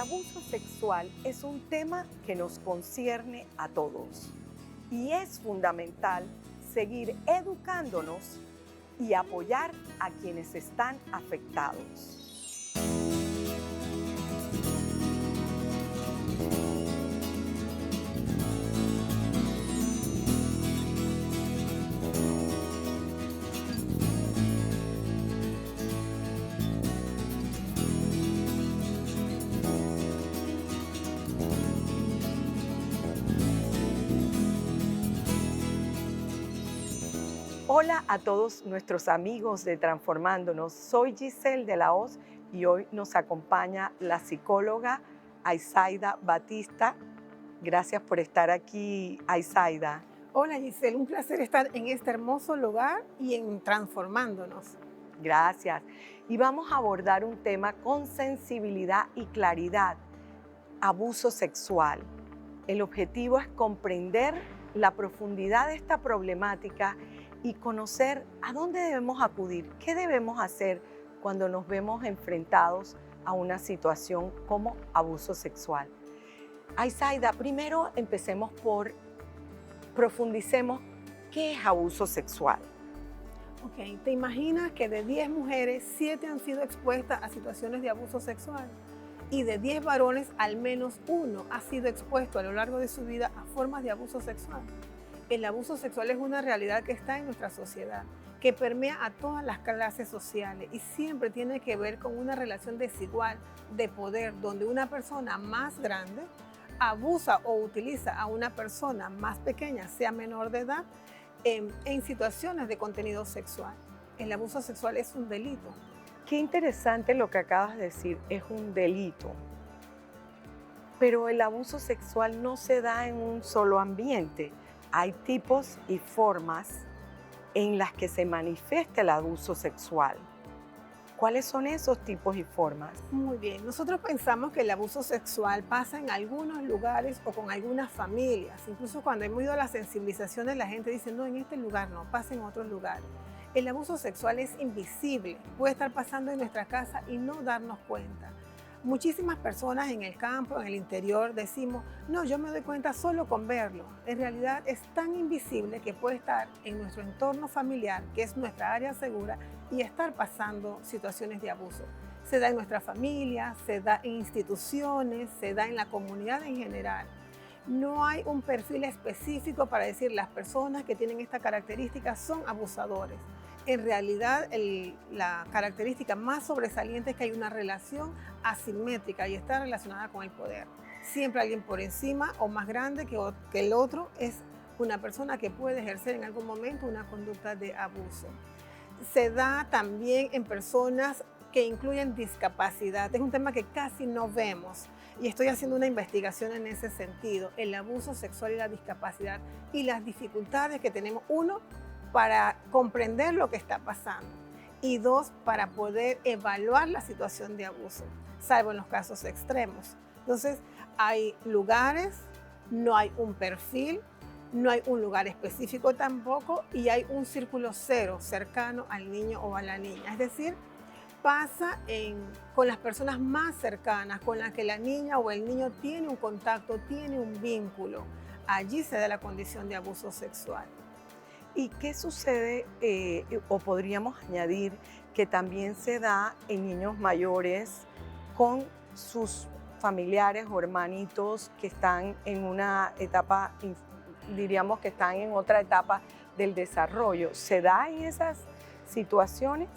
abuso sexual es un tema que nos concierne a todos y es fundamental seguir educándonos y apoyar a quienes están afectados. Hola a todos nuestros amigos de Transformándonos. Soy Giselle de la Hoz y hoy nos acompaña la psicóloga Aizaida Batista. Gracias por estar aquí, Aizaida. Hola Giselle, un placer estar en este hermoso lugar y en Transformándonos. Gracias. Y vamos a abordar un tema con sensibilidad y claridad: abuso sexual. El objetivo es comprender la profundidad de esta problemática y conocer a dónde debemos acudir, qué debemos hacer cuando nos vemos enfrentados a una situación como abuso sexual. Aizaida, primero profundicemos qué es abuso sexual. Ok, ¿te imaginas que de 10 mujeres, 7 han sido expuestas a situaciones de abuso sexual? Y de 10 varones, al menos uno ha sido expuesto a lo largo de su vida a formas de abuso sexual. El abuso sexual es una realidad que está en nuestra sociedad, que permea a todas las clases sociales y siempre tiene que ver con una relación desigual de poder, donde una persona más grande abusa o utiliza a una persona más pequeña, sea menor de edad, en situaciones de contenido sexual. El abuso sexual es un delito. Qué interesante lo que acabas de decir, es un delito. Pero el abuso sexual no se da en un solo ambiente. Hay tipos y formas en las que se manifiesta el abuso sexual. ¿Cuáles son esos tipos y formas? Muy bien, nosotros pensamos que el abuso sexual pasa en algunos lugares o con algunas familias. Incluso cuando hemos ido a las sensibilizaciones, la gente dice, no, en este lugar no, pasa en otros lugares. El abuso sexual es invisible, puede estar pasando en nuestra casa y no darnos cuenta. Muchísimas personas en el campo, en el interior, decimos, no, yo me doy cuenta solo con verlo. En realidad es tan invisible que puede estar en nuestro entorno familiar, que es nuestra área segura, y estar pasando situaciones de abuso. Se da en nuestra familia, se da en instituciones, se da en la comunidad en general. No hay un perfil específico para decir las personas que tienen esta característica son abusadores. En realidad, la característica más sobresaliente es que hay una relación asimétrica y está relacionada con el poder. Siempre alguien por encima o más grande que el otro es una persona que puede ejercer en algún momento una conducta de abuso. Se da también en personas que incluyen discapacidad. Es un tema que casi no vemos y estoy haciendo una investigación en ese sentido. El abuso sexual y la discapacidad y las dificultades que tenemos, uno, para comprender lo que está pasando y dos, para poder evaluar la situación de abuso, salvo en los casos extremos. Entonces, hay lugares, no hay un perfil, no hay un lugar específico tampoco y hay un círculo cero cercano al niño o a la niña. Es decir, pasa con las personas más cercanas, con las que la niña o el niño tiene un contacto, tiene un vínculo. Allí se da la condición de abuso sexual. ¿Y qué sucede, o podríamos añadir, que también se da en niños mayores con sus familiares o hermanitos que están en una etapa, diríamos que están en otra etapa del desarrollo? ¿Se da en esas situaciones?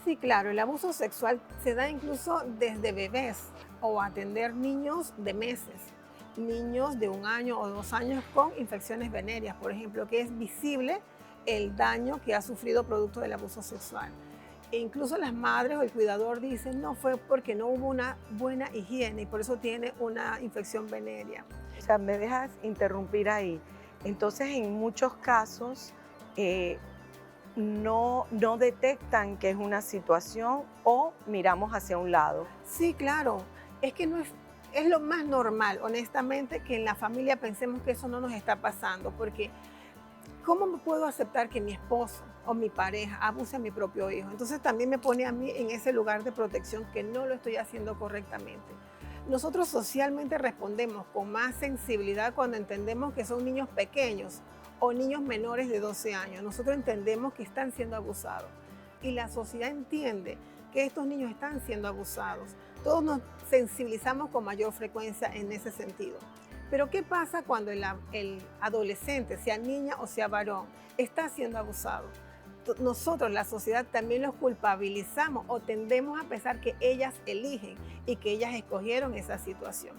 Sí, claro, el abuso sexual se da incluso desde bebés o atender niños de meses, niños de 1 año o 2 años con infecciones venéreas, por ejemplo, que es visible el daño que ha sufrido producto del abuso sexual. E incluso las madres o el cuidador dicen, no, fue porque no hubo una buena higiene y por eso tiene una infección venérea. O sea, me dejas interrumpir ahí. Entonces, en muchos casos, no detectan que es una situación o miramos hacia un lado. Sí, claro, es que no es lo más normal, honestamente, que en la familia pensemos que eso no nos está pasando, porque ¿cómo me puedo aceptar que mi esposo o mi pareja abuse a mi propio hijo? Entonces también me pone a mí en ese lugar de protección que no lo estoy haciendo correctamente. Nosotros socialmente respondemos con más sensibilidad cuando entendemos que son niños pequeños o niños menores de 12 años. Nosotros entendemos que están siendo abusados y la sociedad entiende que estos niños están siendo abusados. Todos nos sensibilizamos con mayor frecuencia en ese sentido. Pero ¿qué pasa cuando el adolescente, sea niña o sea varón, está siendo abusado? Nosotros, la sociedad, también los culpabilizamos o tendemos a pensar que ellas eligen y que ellas escogieron esa situación.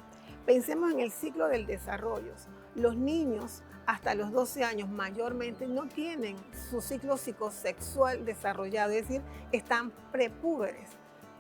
Pensemos en el ciclo del desarrollo. Los niños hasta los 12 años mayormente no tienen su ciclo psicosexual desarrollado, es decir, están prepúberes.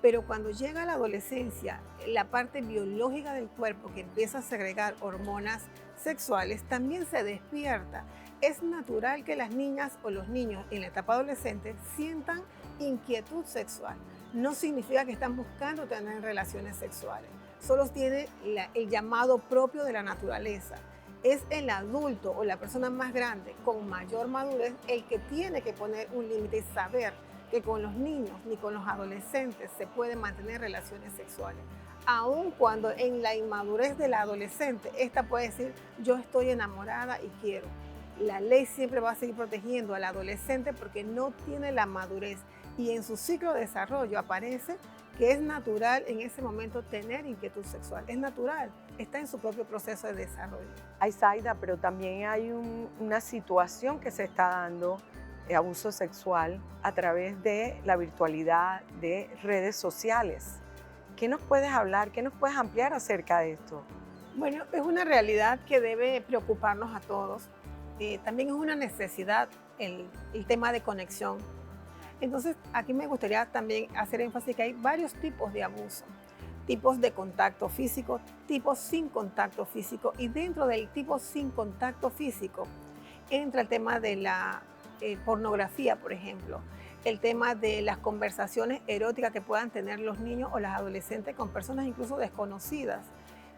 Pero cuando llega la adolescencia, la parte biológica del cuerpo que empieza a segregar hormonas sexuales también se despierta. Es natural que las niñas o los niños en la etapa adolescente sientan inquietud sexual. No significa que están buscando tener relaciones sexuales, solo tiene el llamado propio de la naturaleza. Es el adulto o la persona más grande con mayor madurez el que tiene que poner un límite y saber que con los niños ni con los adolescentes se pueden mantener relaciones sexuales. Aun cuando en la inmadurez del adolescente, esta puede decir, yo estoy enamorada y quiero. La ley siempre va a seguir protegiendo al adolescente porque no tiene la madurez y en su ciclo de desarrollo aparece que es natural en ese momento tener inquietud sexual. Es natural, está en su propio proceso de desarrollo. Aizaida, pero también hay una situación que se está dando de abuso sexual a través de la virtualidad, de redes sociales. ¿Qué nos puedes hablar, qué nos puedes ampliar acerca de esto? Bueno, es una realidad que debe preocuparnos a todos. También es una necesidad el tema de conexión. Entonces, aquí me gustaría también hacer énfasis que hay varios tipos de abuso. Tipos de contacto físico, tipos sin contacto físico. Y dentro del tipo sin contacto físico entra el tema de la pornografía, por ejemplo. El tema de las conversaciones eróticas que puedan tener los niños o las adolescentes con personas incluso desconocidas.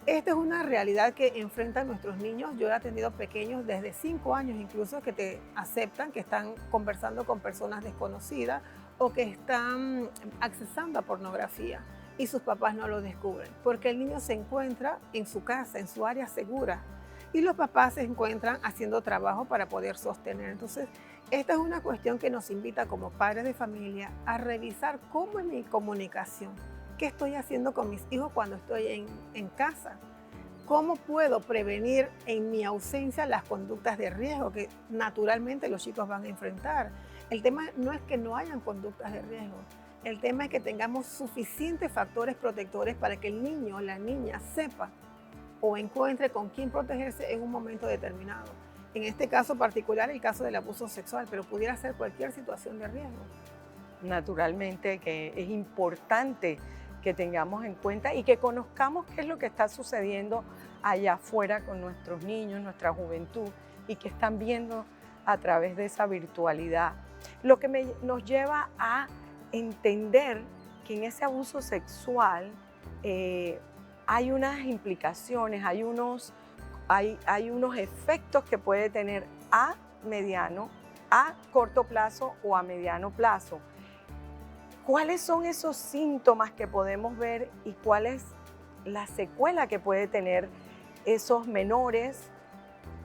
Esta es una realidad que enfrentan nuestros niños. Yo he atendido pequeños desde 5 años incluso que te aceptan que están conversando con personas desconocidas o que están accesando a pornografía y sus papás no lo descubren porque el niño se encuentra en su casa, en su área segura y los papás se encuentran haciendo trabajo para poder sostener. Entonces, esta es una cuestión que nos invita como padres de familia a revisar cómo es mi comunicación. ¿Qué estoy haciendo con mis hijos cuando estoy en casa? ¿Cómo puedo prevenir en mi ausencia las conductas de riesgo que naturalmente los chicos van a enfrentar? El tema no es que no hayan conductas de riesgo. El tema es que tengamos suficientes factores protectores para que el niño o la niña sepa o encuentre con quién protegerse en un momento determinado. En este caso particular, el caso del abuso sexual, pero pudiera ser cualquier situación de riesgo. Naturalmente que es importante que tengamos en cuenta y que conozcamos qué es lo que está sucediendo allá afuera con nuestros niños, nuestra juventud y que están viendo a través de esa virtualidad. Lo que nos lleva a entender que en ese abuso sexual hay unas implicaciones, hay unos efectos que puede tener a mediano, a corto plazo o a mediano plazo. ¿Cuáles son esos síntomas que podemos ver y cuál es la secuela que puede tener esos menores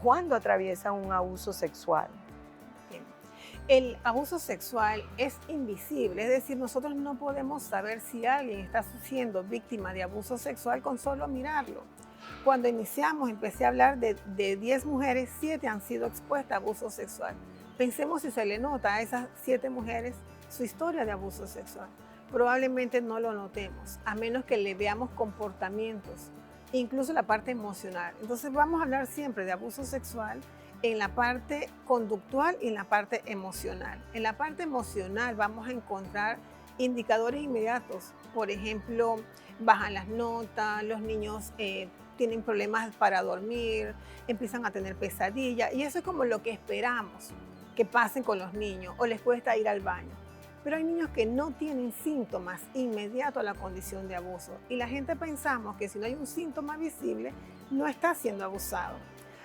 cuando atraviesan un abuso sexual? Bien. El abuso sexual es invisible, es decir, nosotros no podemos saber si alguien está siendo víctima de abuso sexual con solo mirarlo. Cuando iniciamos, empecé a hablar de 10 mujeres, 7 han sido expuestas a abuso sexual. Pensemos si se le nota a esas 7 mujeres su historia de abuso sexual. Probablemente no lo notemos, a menos que le veamos comportamientos, incluso la parte emocional. Entonces vamos a hablar siempre de abuso sexual en la parte conductual y en la parte emocional. En la parte emocional vamos a encontrar indicadores inmediatos. Por ejemplo, bajan las notas, los niños tienen problemas para dormir, empiezan a tener pesadillas y eso es como lo que esperamos que pasen con los niños o les cuesta ir al baño. Pero hay niños que no tienen síntomas inmediatos a la condición de abuso y la gente pensamos que si no hay un síntoma visible, no está siendo abusado.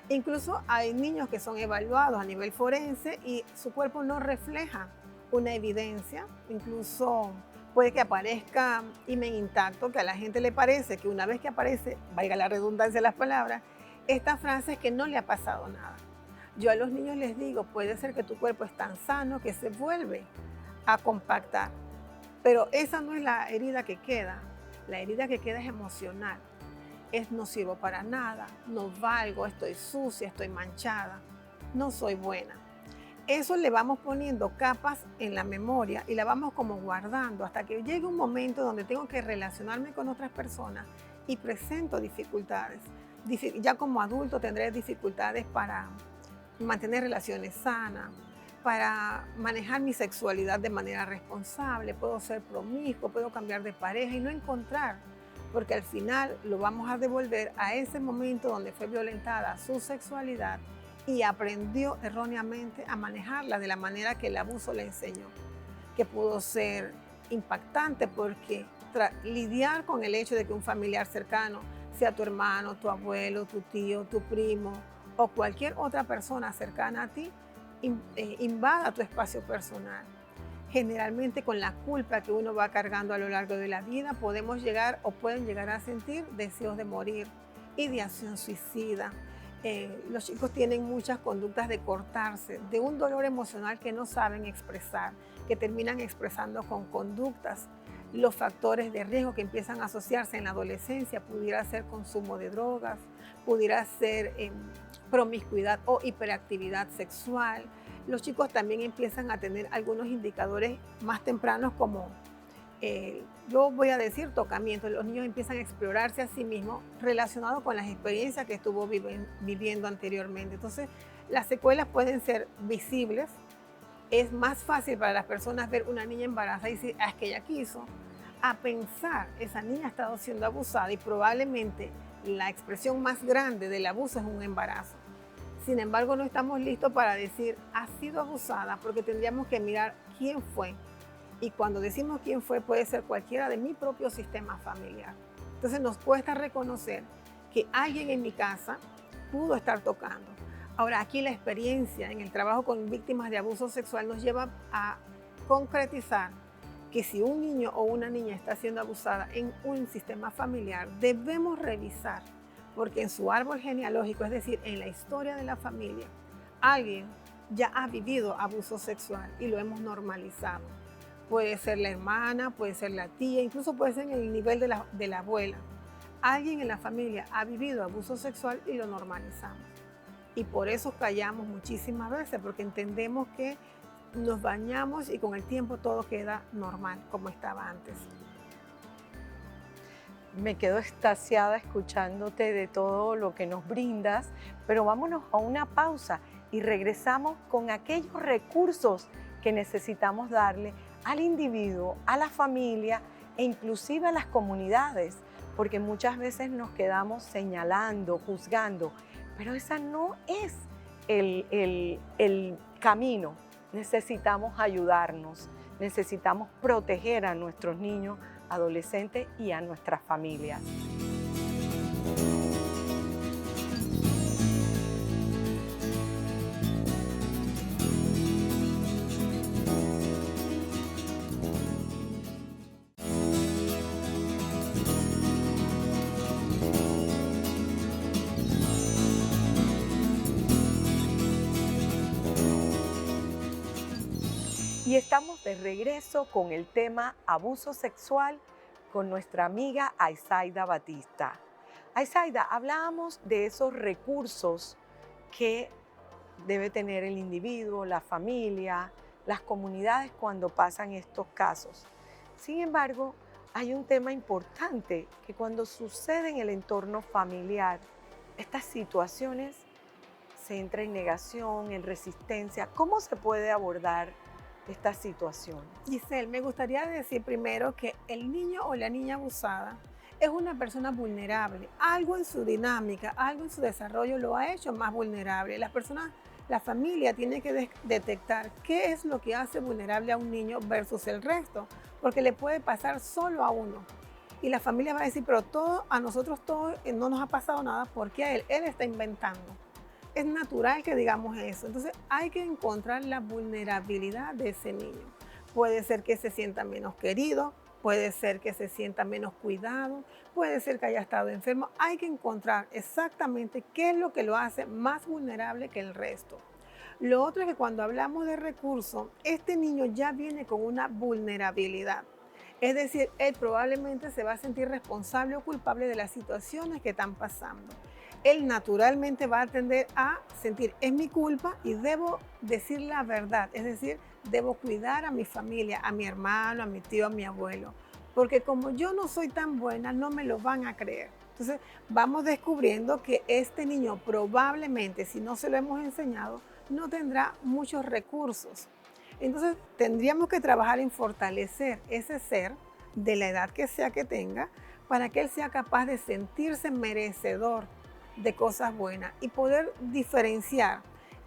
Incluso hay niños que son evaluados a nivel forense y su cuerpo no refleja una evidencia, incluso puede que aparezca imen intacto, que a la gente le parece que una vez que aparece, valga la redundancia de las palabras, esta frase es que no le ha pasado nada. Yo a los niños les digo, puede ser que tu cuerpo es tan sano que se vuelve a compactar, pero esa no es la herida que queda. La herida que queda es emocional. Es no sirvo para nada, no valgo, estoy sucia, estoy manchada, no soy buena. Eso le vamos poniendo capas en la memoria y la vamos como guardando hasta que llegue un momento donde tengo que relacionarme con otras personas y presento dificultades. Ya como adulto tendré dificultades para mantener relaciones sanas, para manejar mi sexualidad de manera responsable, puedo ser promiscuo, puedo cambiar de pareja y no encontrar, porque al final lo vamos a devolver a ese momento donde fue violentada su sexualidad y aprendió erróneamente a manejarla de la manera que el abuso le enseñó, que pudo ser impactante porque lidiar con el hecho de que un familiar cercano, sea tu hermano, tu abuelo, tu tío, tu primo o cualquier otra persona cercana a ti, invada tu espacio personal. Generalmente con la culpa que uno va cargando a lo largo de la vida, podemos llegar o pueden llegar a sentir deseos de morir, ideación suicida. Los chicos tienen muchas conductas de cortarse, de un dolor emocional que no saben expresar, que terminan expresando con conductas. Los factores de riesgo que empiezan a asociarse en la adolescencia pudiera ser consumo de drogas, pudiera ser promiscuidad o hiperactividad sexual. Los chicos también empiezan a tener algunos indicadores más tempranos como, yo voy a decir, tocamiento. Los niños empiezan a explorarse a sí mismos relacionado con las experiencias que estuvo viviendo anteriormente. Entonces, las secuelas pueden ser visibles. Es más fácil para las personas ver una niña embarazada y decir, es que ella quiso, a pensar, esa niña ha estado siendo abusada y probablemente la expresión más grande del abuso es un embarazo. Sin embargo, no estamos listos para decir, ha sido abusada, porque tendríamos que mirar quién fue. Y cuando decimos quién fue, puede ser cualquiera de mi propio sistema familiar. Entonces nos cuesta reconocer que alguien en mi casa pudo estar tocando. Ahora, aquí la experiencia en el trabajo con víctimas de abuso sexual nos lleva a concretizar que si un niño o una niña está siendo abusada en un sistema familiar, debemos revisar, porque en su árbol genealógico, es decir, en la historia de la familia, alguien ya ha vivido abuso sexual y lo hemos normalizado. Puede ser la hermana, puede ser la tía, incluso puede ser en el nivel de la abuela. Alguien en la familia ha vivido abuso sexual y lo normalizamos. Y por eso callamos muchísimas veces, porque entendemos que nos bañamos y con el tiempo todo queda normal, como estaba antes. Me quedo extasiada escuchándote de todo lo que nos brindas, pero vámonos a una pausa y regresamos con aquellos recursos que necesitamos darle al individuo, a la familia e inclusive a las comunidades, porque muchas veces nos quedamos señalando, juzgando, pero ese no es el camino. Necesitamos ayudarnos, necesitamos proteger a nuestros niños, adolescentes y a nuestras familias. Y estamos de regreso con el tema abuso sexual con nuestra amiga Aizaida Batista. Aizaida, hablábamos de esos recursos que debe tener el individuo, la familia, las comunidades cuando pasan estos casos. Sin embargo, hay un tema importante que cuando sucede en el entorno familiar, estas situaciones se entra en negación, en resistencia. ¿Cómo se puede abordar esta situación? Giselle, me gustaría decir primero que el niño o la niña abusada es una persona vulnerable. Algo en su dinámica, algo en su desarrollo lo ha hecho más vulnerable. La familia tiene que detectar qué es lo que hace vulnerable a un niño versus el resto, porque le puede pasar solo a uno. Y la familia va a decir, pero a nosotros todos no nos ha pasado nada porque a él está inventando. Es natural que digamos eso. Entonces hay que encontrar la vulnerabilidad de ese niño. Puede ser que se sienta menos querido, puede ser que se sienta menos cuidado, puede ser que haya estado enfermo. Hay que encontrar exactamente qué es lo que lo hace más vulnerable que el resto. Lo otro es que cuando hablamos de recursos, este niño ya viene con una vulnerabilidad. Es decir, él probablemente se va a sentir responsable o culpable de las situaciones que están pasando. Él naturalmente va a tender a sentir, es mi culpa y debo decir la verdad. Es decir, debo cuidar a mi familia, a mi hermano, a mi tío, a mi abuelo. Porque como yo no soy tan buena, no me lo van a creer. Entonces, vamos descubriendo que este niño probablemente, si no se lo hemos enseñado, no tendrá muchos recursos. Entonces, tendríamos que trabajar en fortalecer ese ser de la edad que sea que tenga para que él sea capaz de sentirse merecedor de cosas buenas y poder diferenciar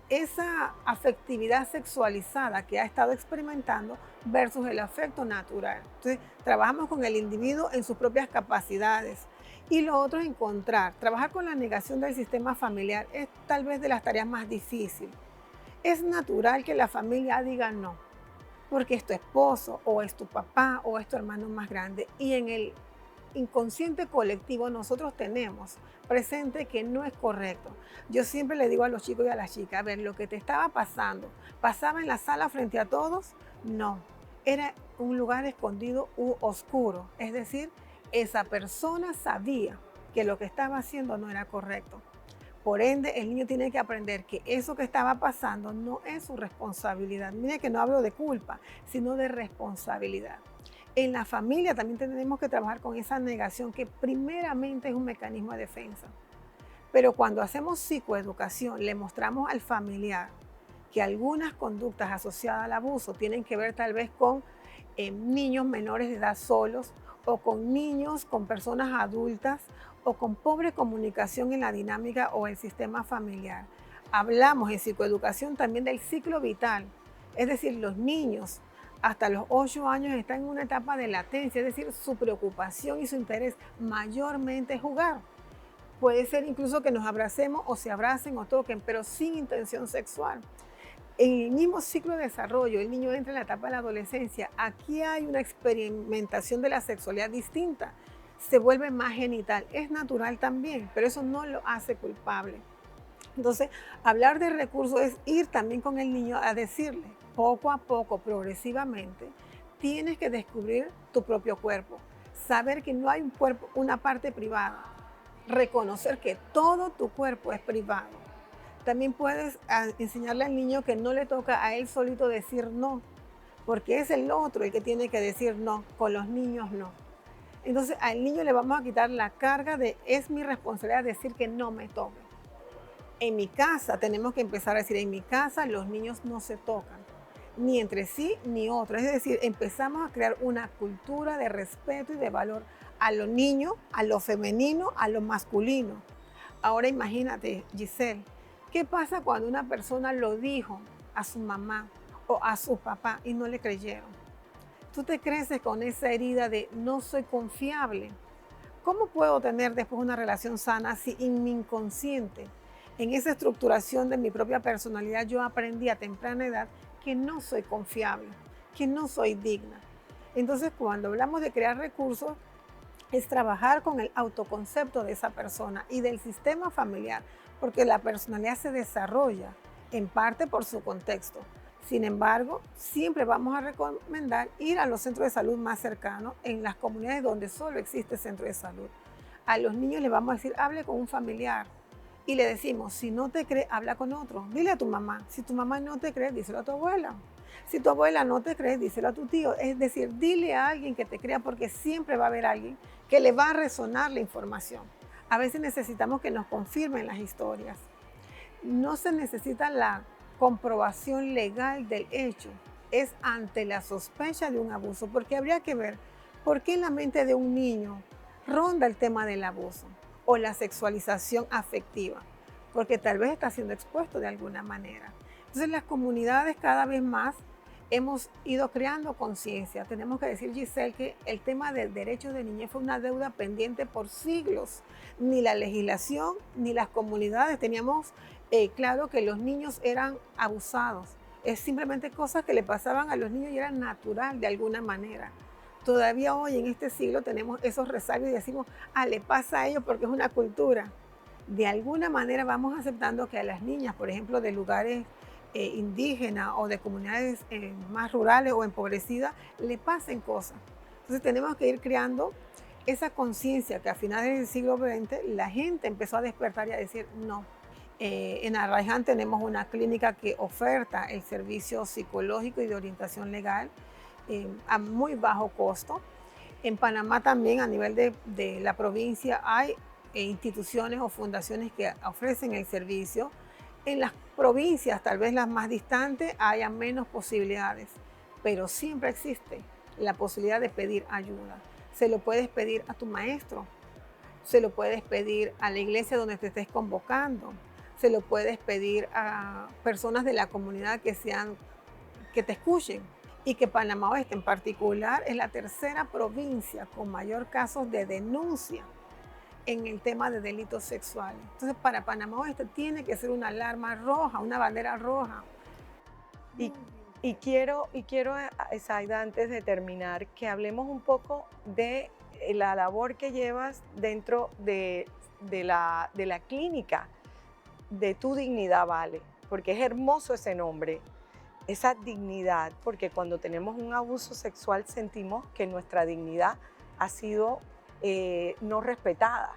esa afectividad sexualizada que ha estado experimentando versus el afecto natural. Entonces, trabajamos con el individuo en sus propias capacidades. Y lo otro es trabajar con la negación del sistema familiar es tal vez de las tareas más difíciles. Es natural que la familia diga no, porque es tu esposo o es tu papá o es tu hermano más grande. Y en el inconsciente colectivo nosotros tenemos presente que no es correcto. Yo siempre le digo a los chicos y a las chicas, a ver, lo que te estaba pasando, ¿pasaba en la sala frente a todos? No, era un lugar escondido u oscuro. Es decir, esa persona sabía que lo que estaba haciendo no era correcto. Por ende, el niño tiene que aprender que eso que estaba pasando no es su responsabilidad. Mire que no hablo de culpa, sino de responsabilidad. En la familia también tenemos que trabajar con esa negación que primeramente es un mecanismo de defensa. Pero cuando hacemos psicoeducación, le mostramos al familiar que algunas conductas asociadas al abuso tienen que ver tal vez con niños menores de edad solos o con niños, con personas adultas o con pobre comunicación en la dinámica o el sistema familiar. Hablamos en psicoeducación también del ciclo vital, es decir, los niños hasta los 8 años están en una etapa de latencia, es decir, su preocupación y su interés mayormente es jugar. Puede ser incluso que nos abracemos o se abracen o toquen, pero sin intención sexual. En el mismo ciclo de desarrollo, el niño entra en la etapa de la adolescencia. Aquí hay una experimentación de la sexualidad distinta. Se vuelve más genital. Es natural también, pero eso no lo hace culpable. Entonces, hablar de recursos es ir también con el niño a decirle, poco a poco, progresivamente, tienes que descubrir tu propio cuerpo. Saber que no hay un cuerpo, una parte privada. Reconocer que todo tu cuerpo es privado. También puedes enseñarle al niño que no le toca a él solito decir no, porque es el otro el que tiene que decir no, con los niños no. Entonces al niño le vamos a quitar la carga de es mi responsabilidad decir que no me toque. En mi casa tenemos que empezar a decir, en mi casa los niños no se tocan, ni entre sí ni otros. Es decir, empezamos a crear una cultura de respeto y de valor a lo niño, a lo femenino, a lo masculino. Ahora imagínate, Giselle, ¿qué pasa cuando una persona lo dijo a su mamá o a su papá y no le creyeron? Tú te creces con esa herida de no soy confiable. ¿Cómo puedo tener después una relación sana si en mi inconsciente, en esa estructuración de mi propia personalidad, yo aprendí a temprana edad que no soy confiable, que no soy digna? Entonces, cuando hablamos de crear recursos, es trabajar con el autoconcepto de esa persona y del sistema familiar, porque la personalidad se desarrolla en parte por su contexto. Sin embargo, siempre vamos a recomendar ir a los centros de salud más cercanos en las comunidades donde solo existe centro de salud. A los niños les vamos a decir, hable con un familiar y le decimos, si no te cree, habla con otro. Dile a tu mamá. Si tu mamá no te cree, díselo a tu abuela. Si tu abuela no te cree, díselo a tu tío. Es decir, dile a alguien que te crea porque siempre va a haber alguien que le va a resonar la información. A veces necesitamos que nos confirmen las historias. No se necesita la comprobación legal del hecho, es ante la sospecha de un abuso, porque habría que ver por qué en la mente de un niño ronda el tema del abuso o la sexualización afectiva, porque tal vez está siendo expuesto de alguna manera. Entonces las comunidades cada vez más hemos ido creando conciencia. Tenemos que decir, Giselle, que el tema del derecho de niñez fue una deuda pendiente por siglos. Ni la legislación ni las comunidades teníamos claro que los niños eran abusados. Es simplemente cosas que le pasaban a los niños y era natural de alguna manera. Todavía hoy en este siglo tenemos esos resabios y decimos, le pasa a ellos porque es una cultura. De alguna manera vamos aceptando que a las niñas, por ejemplo, de lugares indígenas o de comunidades más rurales o empobrecidas, le pasen cosas. Entonces tenemos que ir creando esa conciencia que a finales del siglo XX la gente empezó a despertar y a decir no. En Arraiján tenemos una clínica que oferta el servicio psicológico y de orientación legal a muy bajo costo. En Panamá también a nivel de la provincia hay instituciones o fundaciones que ofrecen el servicio. En las provincias, tal vez las más distantes, haya menos posibilidades, pero siempre existe la posibilidad de pedir ayuda. Se lo puedes pedir a tu maestro, se lo puedes pedir a la iglesia donde te estés convocando, se lo puedes pedir a personas de la comunidad que te escuchen. Y que Panamá Oeste en particular es la tercera provincia con mayor casos de denuncia en el tema de delitos sexuales. Entonces, para Panamá Oeste tiene que ser una alarma roja, una bandera roja. Quiero, Zaida, antes de terminar, que hablemos un poco de la labor que llevas dentro de la clínica, de Tu Dignidad Vale, porque es hermoso ese nombre. Esa dignidad, porque cuando tenemos un abuso sexual sentimos que nuestra dignidad ha sido no respetada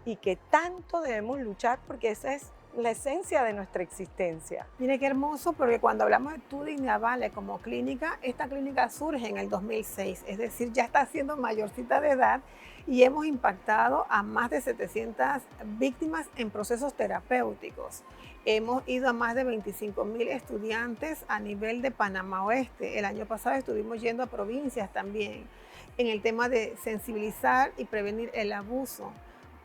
y que tanto debemos luchar porque esa es la esencia de nuestra existencia. Mire qué hermoso, porque cuando hablamos de Tu Dignidad Vale como clínica, esta clínica surge en el 2006, es decir, ya está siendo mayorcita de edad y hemos impactado a más de 700 víctimas en procesos terapéuticos. Hemos ido a más de 25.000 estudiantes a nivel de Panamá Oeste. El año pasado estuvimos yendo a provincias también en el tema de sensibilizar y prevenir el abuso.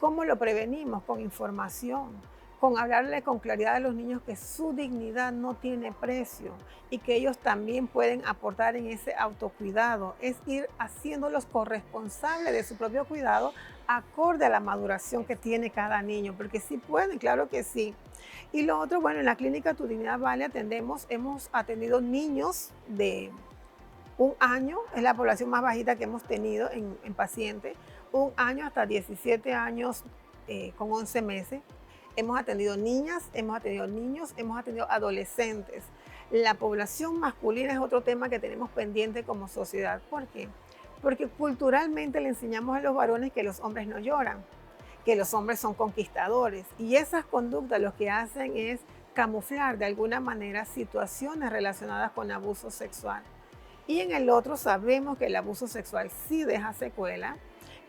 ¿Cómo lo prevenimos? Con información, con hablarle con claridad a los niños que su dignidad no tiene precio y que ellos también pueden aportar en ese autocuidado. Es ir haciéndolos corresponsables de su propio cuidado acorde a la maduración que tiene cada niño, porque sí pueden, claro que sí. Y lo otro, bueno, en la clínica Tu Dignidad Vale hemos atendido niños de 1 año, es la población más bajita que hemos tenido en pacientes, 1 año hasta 17 años con 11 meses. Hemos atendido niñas, hemos atendido niños, hemos atendido adolescentes. La población masculina es otro tema que tenemos pendiente como sociedad. ¿Por qué? Porque culturalmente le enseñamos a los varones que los hombres no lloran, que los hombres son conquistadores. Y esas conductas lo que hacen es camuflar de alguna manera situaciones relacionadas con abuso sexual. Y en el otro sabemos que el abuso sexual sí deja secuelas,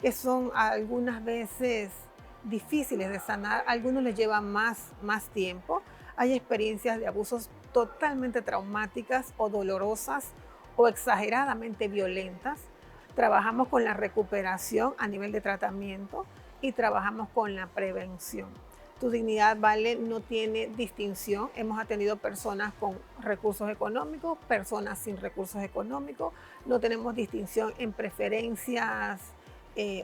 que son algunas veces difíciles de sanar, a algunos les lleva más tiempo. Hay experiencias de abusos totalmente traumáticas o dolorosas o exageradamente violentas. Trabajamos con la recuperación a nivel de tratamiento y trabajamos con la prevención. Tu Dignidad Vale no tiene distinción. Hemos atendido personas con recursos económicos, personas sin recursos económicos. No tenemos distinción en preferencias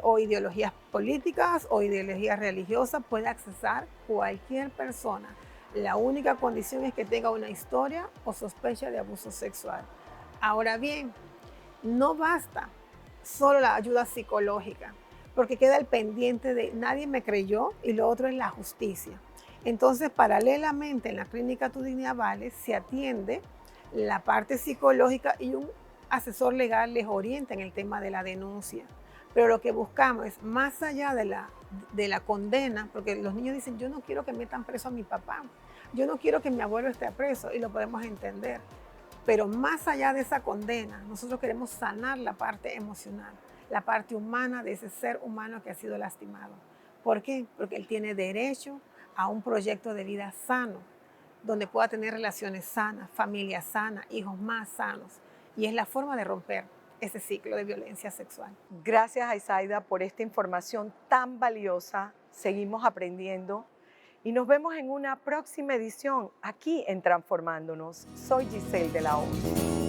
o ideologías políticas o ideologías religiosas. Puede accesar cualquier persona. La única condición es que tenga una historia o sospecha de abuso sexual. Ahora bien, no basta solo la ayuda psicológica, porque queda el pendiente de nadie me creyó y lo otro es la justicia. Entonces, paralelamente en la clínica Tu Dignidad Vale se atiende la parte psicológica y un asesor legal les orienta en el tema de la denuncia. Pero lo que buscamos es, más allá de la condena, porque los niños dicen, yo no quiero que metan preso a mi papá, yo no quiero que mi abuelo esté preso, y lo podemos entender. Pero más allá de esa condena, nosotros queremos sanar la parte emocional, la parte humana de ese ser humano que ha sido lastimado. ¿Por qué? Porque él tiene derecho a un proyecto de vida sano, donde pueda tener relaciones sanas, familia sana, hijos más sanos. Y es la forma de romper ese ciclo de violencia sexual. Gracias, Zaida, por esta información tan valiosa. Seguimos aprendiendo y nos vemos en una próxima edición aquí en Transformándonos. Soy Giselle de la Hoz.